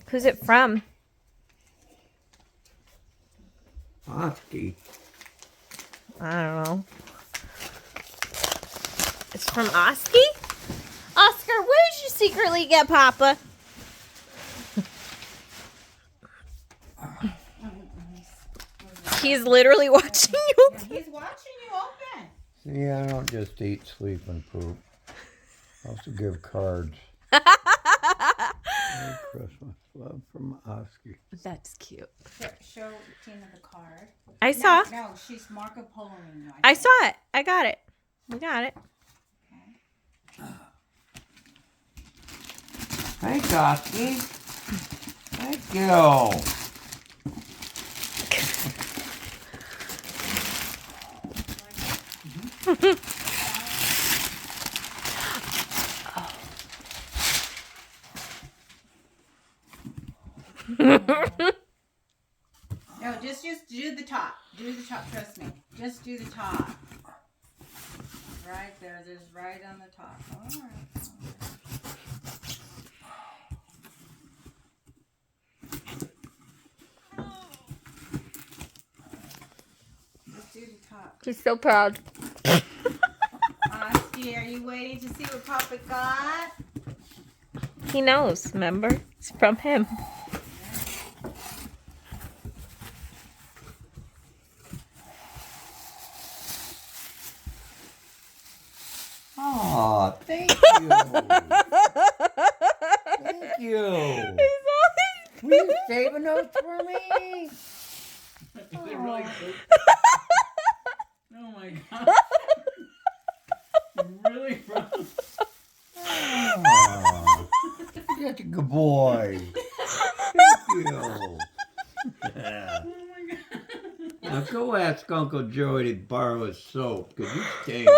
Who's it from? Oski. I don't know. It's from Oski? Oscar, where did you secretly get Papa? He's literally watching you. He's watching you open. See, I don't just eat, sleep, and poop. I also give cards. Merry Christmas. Love from Oski. That's cute. Show Tina the card. I saw. No, she's Marco Poloing you. I saw it. I got it. We got it. Thanks, Oski. Thank you. No, just do the top. Do the top, trust me. Just do the top. Right there. There's right on the top. All right. Just do the top. He's so proud. Oski, are you waiting to see what Papa got? He knows, remember? It's from him. Aw, thank you. Thank you. Were you saving those for me? Is it really good? Oh my god. Really, bro? Aw, you're such a good boy. Thank you. Yeah. Oh my god. Now go ask Uncle Joey to borrow his soap, because you stink.